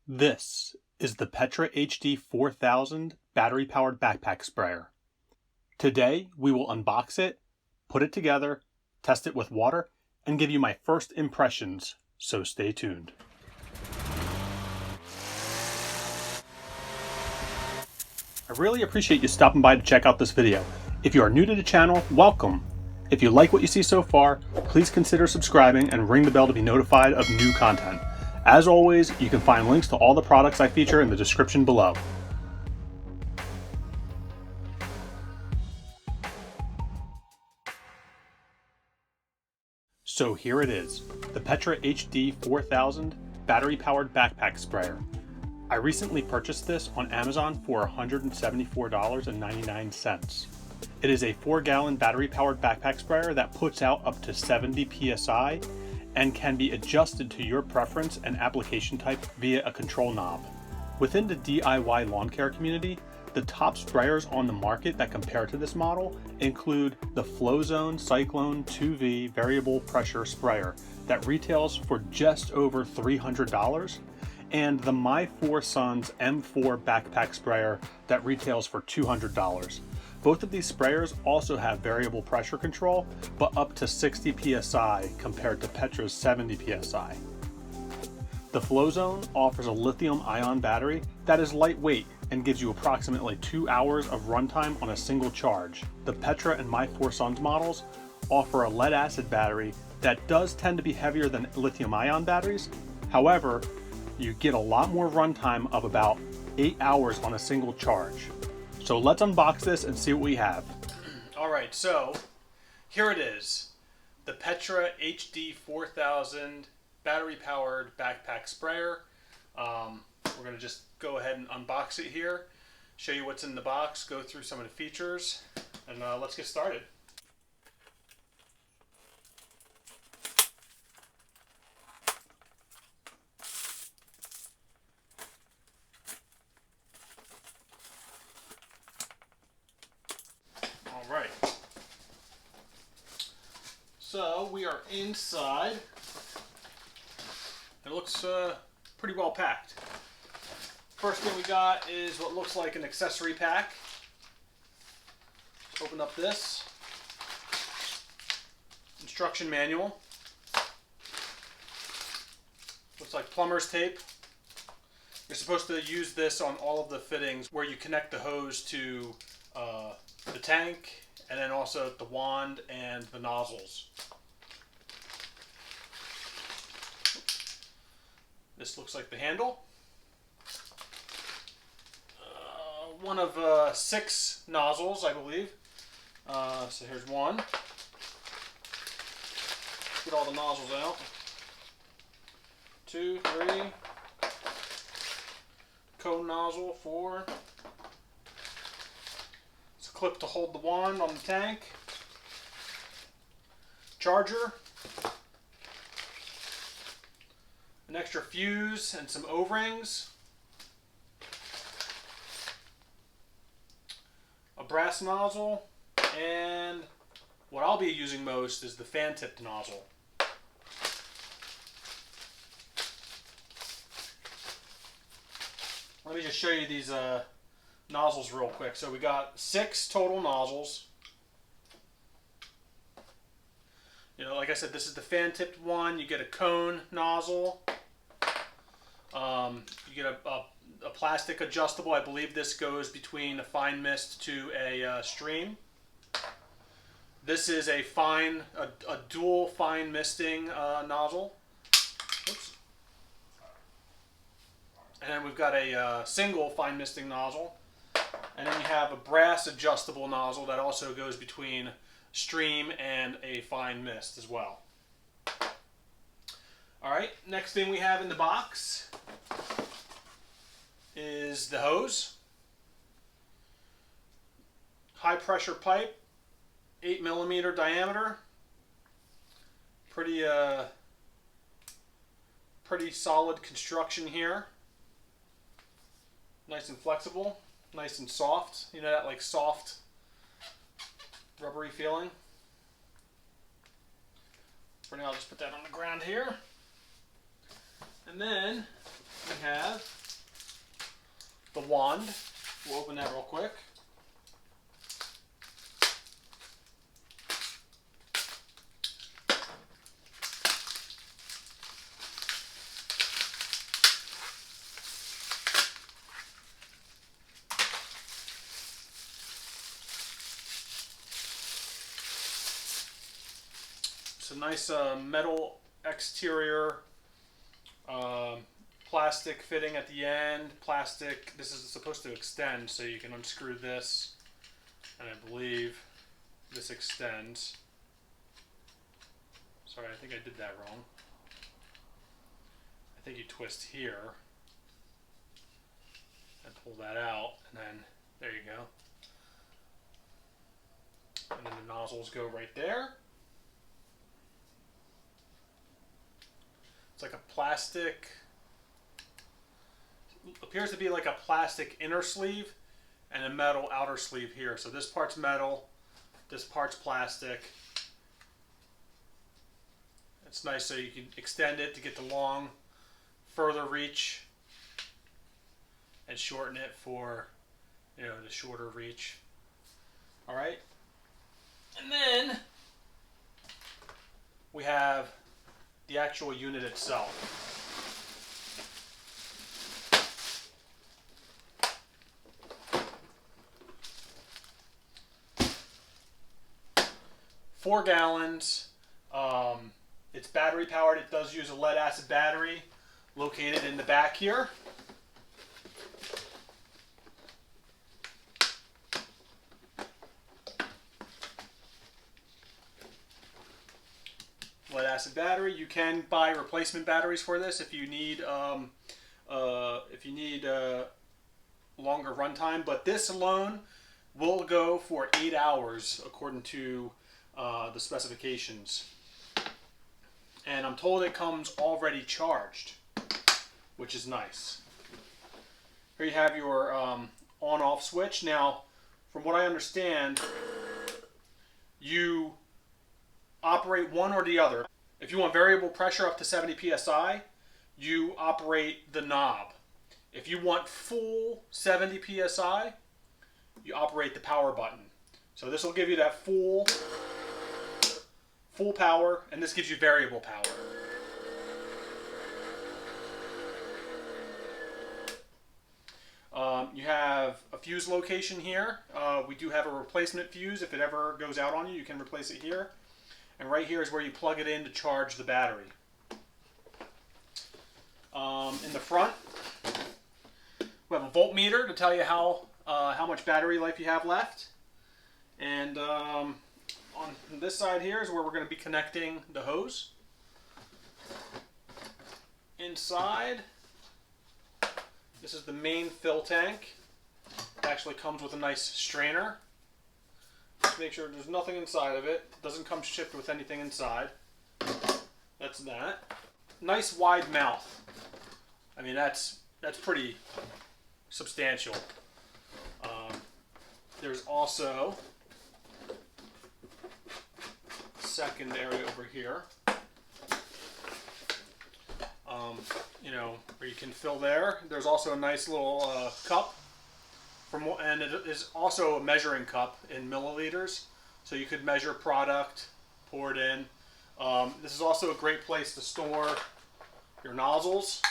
This is the Petra HD 4000 battery-powered backpack sprayer. Today, we will unbox it, put it together, test it with water, and give you my first impressions, so stay tuned. I really appreciate you stopping by to check out this video. If you are new to the channel, welcome. If you like what you see so far, please consider subscribing and ring the bell to be notified of new content. As always, you can find links to all the products I feature in the description below. So here it is, the Petra HD 4000 battery-powered backpack sprayer. I recently purchased this on Amazon for $174.99. It is a 4-gallon battery-powered backpack sprayer that puts out up to 70 psi and can be adjusted to your preference and application type via a control knob. Within the DIY lawn care community, the top sprayers on the market that compare to this model include the FlowZone Cyclone 2V variable pressure sprayer that retails for just over $300, and the My 4 Sons M4 backpack sprayer that retails for $200. Both of these sprayers also have variable pressure control, but up to 60 psi compared to Petra's 70 psi. The FlowZone offers a lithium-ion battery that is lightweight and gives you approximately 2 hours of runtime on a single charge. The Petra and My 4 Sons models offer a lead-acid battery that does tend to be heavier than lithium-ion batteries. However, you get a lot more runtime of about 8 hours on a single charge. So let's unbox this and see what we have. All right, so here it is, the Petra HD 4000 battery-powered backpack sprayer. We're gonna just go ahead and unbox it here, show you what's in the box, go through some of the features, and let's get started. All right. So we are inside. It looks pretty well packed. First thing we got is what looks like an accessory pack. Open up this. Instruction manual. Looks like plumber's tape. You're supposed to use this on all of the fittings where you connect the hose to the tank, and then also the wand and the nozzles. This looks like the handle. One of 6 nozzles, I believe. So here's one. Get all the nozzles out. 2, 3. Cone nozzle, 4. It's a clip to hold the wand on the tank. Charger. An extra fuse and some O-rings. A brass nozzle, and what I'll be using most is the fan-tipped nozzle. Let me just show you these nozzles real quick. So we got 6 total nozzles. You know, like I said, this is the fan-tipped one. You get a cone nozzle. You get a plastic adjustable. I believe this goes between a fine mist to a stream. This is a dual fine misting nozzle. Oops. And then we've got a single fine misting nozzle. And then you have a brass adjustable nozzle that also goes between stream and a fine mist as well. All right, next thing we have in the box is the hose. High pressure pipe, 8mm diameter. Pretty solid construction here. Nice and flexible, nice and soft. You know that like soft, rubbery feeling. For now, I'll just put that on the ground here. And then we have the wand. We'll open that real quick. It's a nice metal exterior, plastic fitting at the end. Plastic. This is supposed to extend, so you can unscrew this, and I believe this extends. Sorry, I think I did that wrong. I think you twist here and pull that out, and then there you go. And then the nozzles go right there. It's like a plastic, appears to be like a plastic inner sleeve and a metal outer sleeve here. So this part's metal, this part's plastic. It's nice so you can extend it to get the long, further reach, and shorten it for, you know, the shorter reach. All right. And then we have the actual unit itself. Four gallons. It's battery powered. It does use a lead acid battery located in the back here. Lead acid battery. You can buy replacement batteries for this if you need longer runtime. But this alone will go for 8 hours according to the specifications. And I'm told it comes already charged, which is nice. Here you have your on-off switch. Now, from what I understand, you operate one or the other. If you want variable pressure up to 70 psi, you operate the knob. If you want full 70 psi, you operate the power button. So this will give you that full power, and this gives you variable power. You have a fuse location here. We do have a replacement fuse. If it ever goes out on you, you can replace it here. And right here is where you plug it in to charge the battery. In the front, we have a voltmeter to tell you how much battery life you have left. And on this side here is where we're going to be connecting the hose. Inside, this is the main fill tank. It actually comes with a nice strainer. Just make sure there's nothing inside of it. It doesn't come shipped with anything inside. That's that. Nice wide mouth. I mean, that's pretty substantial. There's also a second area over here. You know, where you can fill there. There's also a nice little cup. And it is also a measuring cup in milliliters, so you could measure product, pour it in. This is also a great place to store your nozzles.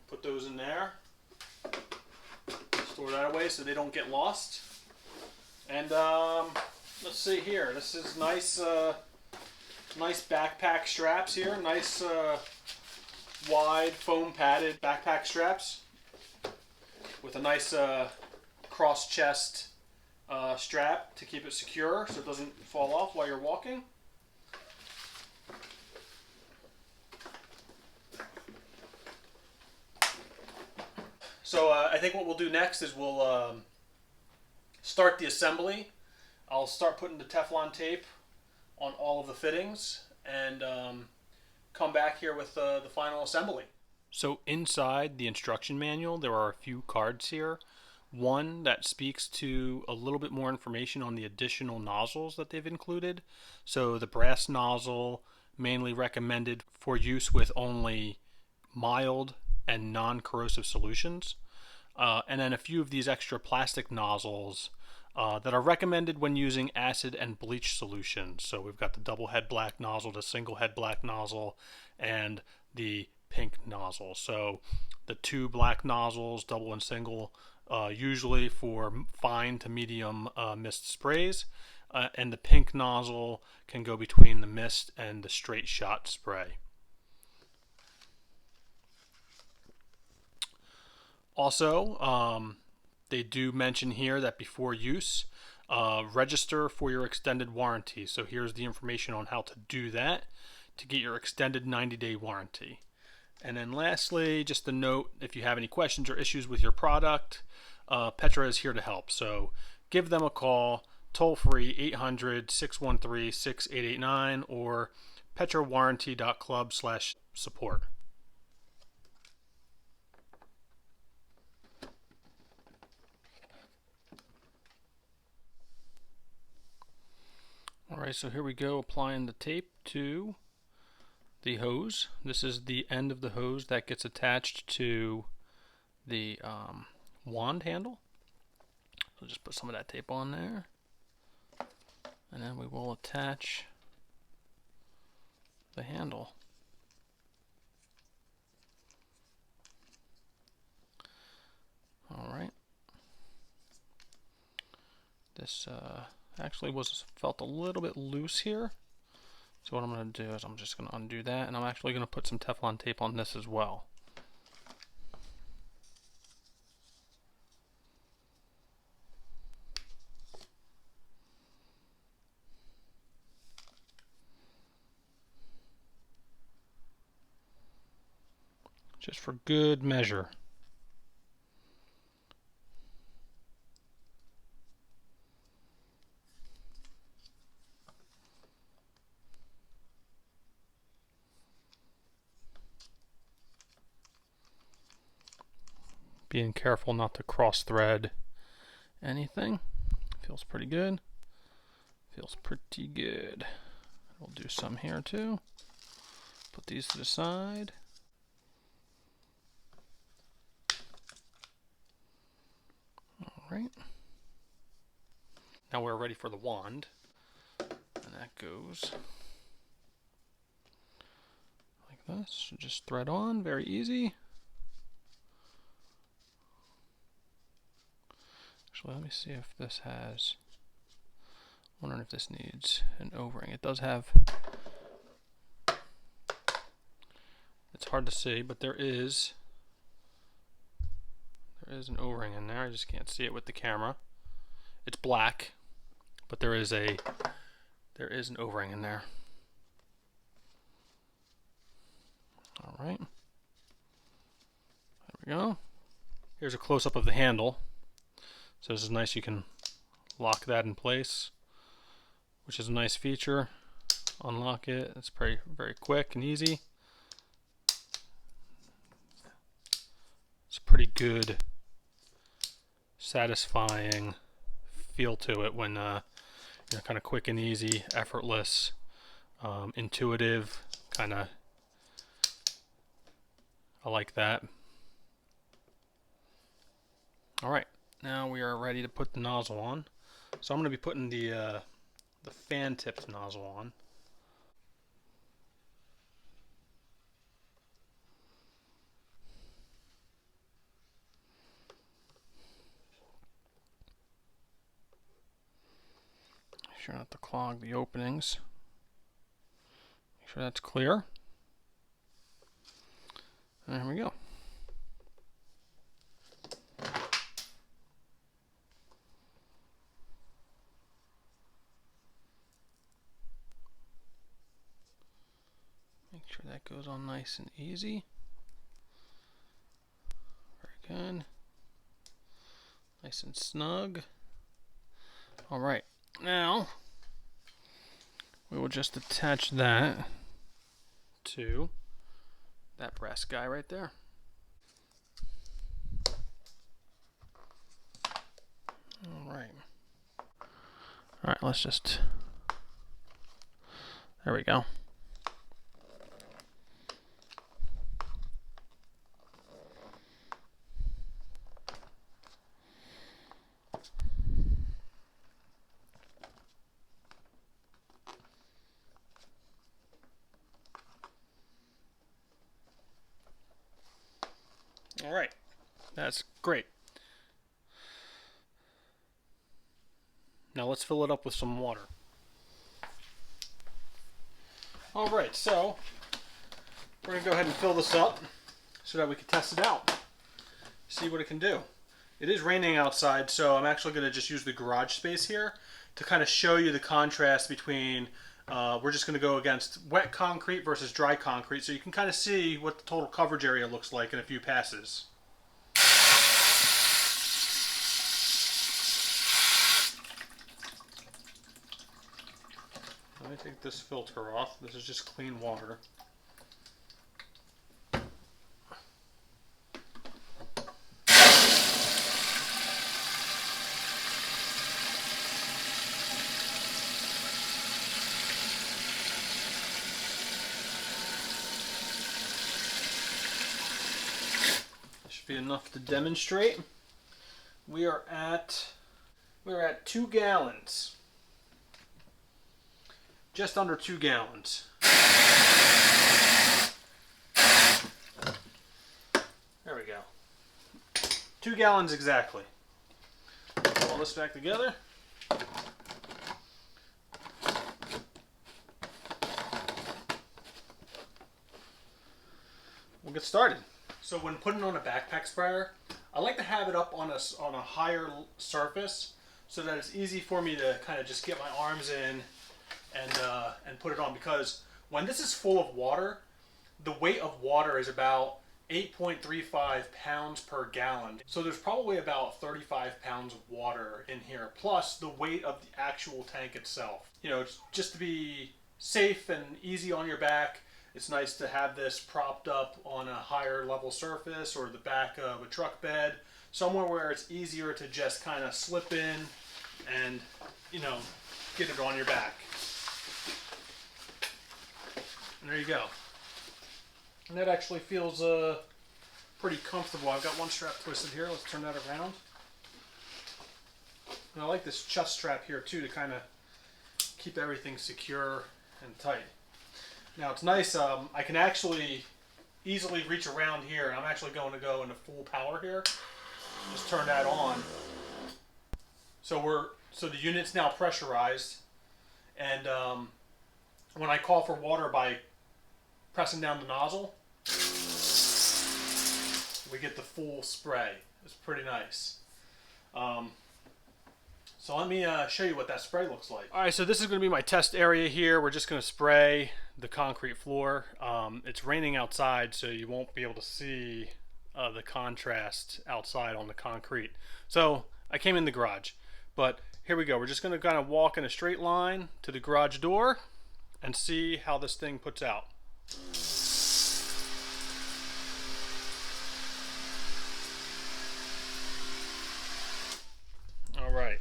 Put those in there. Store that away so they don't get lost. And let's see here. This is nice. Nice backpack straps here. Nice wide foam padded backpack straps with a nice cross chest strap to keep it secure so it doesn't fall off while you're walking. So I think what we'll do next is we'll start the assembly. I'll start putting the Teflon tape on all of the fittings and come back here with the final assembly. So inside the instruction manual there are a few cards here one that speaks to a little bit more information on the additional nozzles that they've included. So the brass nozzle, mainly recommended for use with only mild and non-corrosive solutions. And then a few of these extra plastic nozzles that are recommended when using acid and bleach solutions. So we've got the double head black nozzle, the single head black nozzle, and the pink nozzle. So the two black nozzles, double and single, usually for fine to medium mist sprays, and the pink nozzle can go between the mist and the straight shot spray. Also, they do mention here that before use, register for your extended warranty. So here's the information on how to do that to get your extended 90-day warranty. And then lastly, just a note, if you have any questions or issues with your product, Petra is here to help. So give them a call, toll free 800-613-6889 or petrawarranty.club/support. Alright, so here we go, applying the tape to the hose. This is the end of the hose that gets attached to the wand handle. So just put some of that tape on there. And then we will attach the handle. Alright. This actually felt a little bit loose here. So what I'm going to do is I'm just going to undo that, and I'm actually going to put some Teflon tape on this as well. Just for good measure. Being careful not to cross thread anything. Feels pretty good. Feels pretty good. We'll do some here too. Put these to the side. Alright. Now we're ready for the wand. And that goes like this. So just thread on, very easy. Actually, let me see if this has, wondering if this needs an O-ring. It does have, it's hard to see, but there is an O-ring in there. I just can't see it with the camera. It's black, but there is an O-ring in there. Alright. There we go. Here's a close-up of the handle. So this is nice, you can lock that in place, which is a nice feature. Unlock it, it's very quick and easy. It's a pretty good, satisfying feel to it when kind of quick and easy, effortless, intuitive, kind of, I like that. Alright. Now we are ready to put the nozzle on. So I'm going to be putting the fan tipped nozzle on. Make sure not to clog the openings. Make sure that's clear. And there we go. Make sure that goes on nice and easy. Very good. Nice and snug. Alright, now we will just attach that to that brass guy right there. All right. All right, let's just, there we go. All right, that's great. Now let's fill it up with some water. All right, so we're gonna go ahead and fill this up so that we can test it out, see what it can do. It is raining outside, so I'm actually gonna just use the garage space here to kind of show you the contrast between, we're just gonna go against wet concrete versus dry concrete, so you can kind of see what the total coverage area looks like in a few passes. Let me take this filter off. This is just clean water. Should be enough to demonstrate. We are at 2 gallons. Just under 2 gallons. There we go. 2 gallons exactly. Put all this back together. We'll get started. So when putting on a backpack sprayer, I like to have it up on a higher surface so that it's easy for me to kind of just get my arms in and put it on, because when this is full of water, the weight of water is about 8.35 pounds per gallon. So there's probably about 35 pounds of water in here, plus the weight of the actual tank itself. You know, it's just to be safe and easy on your back. It's nice to have this propped up on a higher level surface or the back of a truck bed, somewhere where it's easier to just kind of slip in and, you know, get it on your back. And there you go. And that actually feels pretty comfortable. I've got one strap twisted here. Let's turn that around. And I like this chest strap here too to kind of keep everything secure and tight. Now it's nice, I can actually easily reach around here, and I'm actually going to go into full power here. Just turn that on. So the unit's now pressurized, and when I call for water by pressing down the nozzle, we get the full spray. It's pretty nice. So let me show you what that spray looks like. All right, so this is going to be my test area here. We're just going to spray the concrete floor. It's raining outside, so you won't be able to see the contrast outside on the concrete. So I came in the garage, but here we go. We're just going to kind of walk in a straight line to the garage door and see how this thing puts out. All right.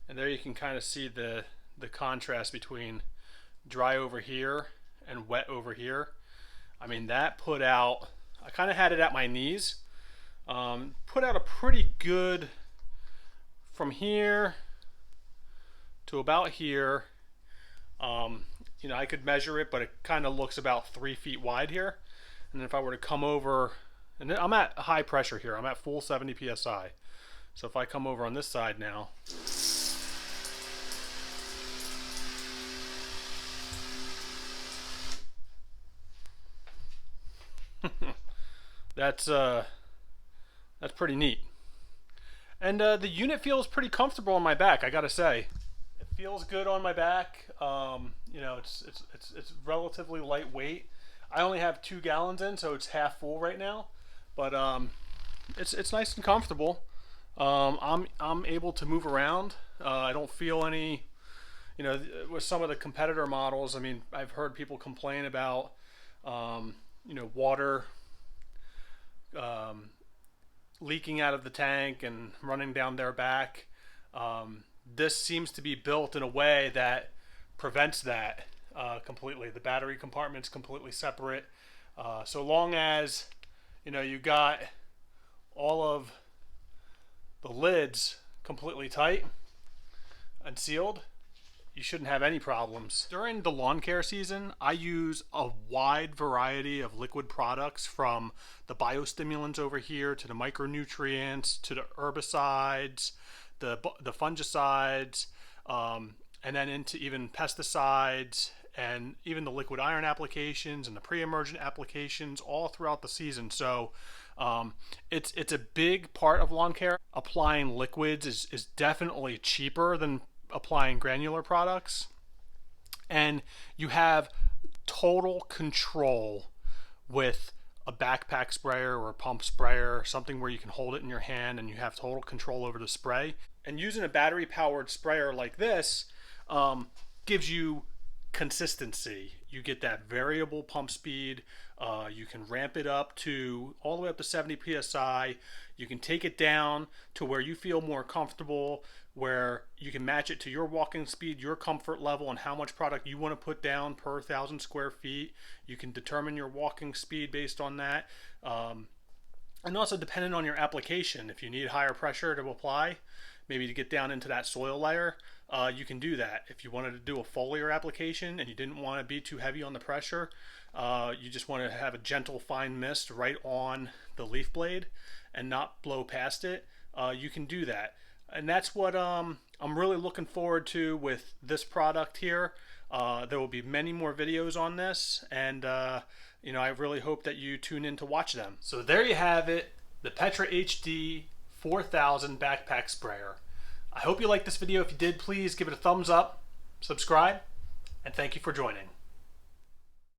And there you can kind of see the contrast between dry over here and wet over here. I mean, that put out, I kind of had it at my knees. Put out a pretty good, from here to about here. You know, I could measure it, but it kind of looks about 3 feet wide here. And if I were to come over, and I'm at high pressure here, I'm at full 70 psi. So if I come over on this side now, that's pretty neat. And the unit feels pretty comfortable on my back, I gotta say. It feels good on my back. You know, it's relatively lightweight. I only have 2 gallons in, so it's half full right now. But it's nice and comfortable. I'm able to move around. I don't feel any, you know, with some of the competitor models. I mean, I've heard people complain about, you know, water leaking out of the tank and running down their back. This seems to be built in a way that prevents that completely. The battery compartment's completely separate. So long as you got all of the lids completely tight and sealed, you shouldn't have any problems. During the lawn care season, I use a wide variety of liquid products, from the biostimulants over here to the micronutrients to the herbicides, the fungicides, and then into even pesticides, and even the liquid iron applications and the pre-emergent applications all throughout the season. So it's a big part of lawn care. Applying liquids is definitely cheaper than applying granular products, and you have total control with a backpack sprayer or a pump sprayer, something where you can hold it in your hand and you have total control over the spray. And using a battery powered sprayer like this gives you consistency. You get that variable pump speed. You can ramp it up to all the way up to 70 psi. You can take it down to where you feel more comfortable, where you can match it to your walking speed, your comfort level, and how much product you want to put down per 1,000 square feet. You can determine your walking speed based on that. And also depending on your application, if you need higher pressure to apply, maybe to get down into that soil layer, you can do that. If you wanted to do a foliar application and you didn't want to be too heavy on the pressure, you just want to have a gentle fine mist right on the leaf blade and not blow past it, you can do that. And that's what I'm really looking forward to with this product here. There will be many more videos on this, and I really hope that you tune in to watch them. So there you have it, the Petra HD 4000 backpack sprayer. I hope you liked this video. If you did, please give it a thumbs up, subscribe, and thank you for joining.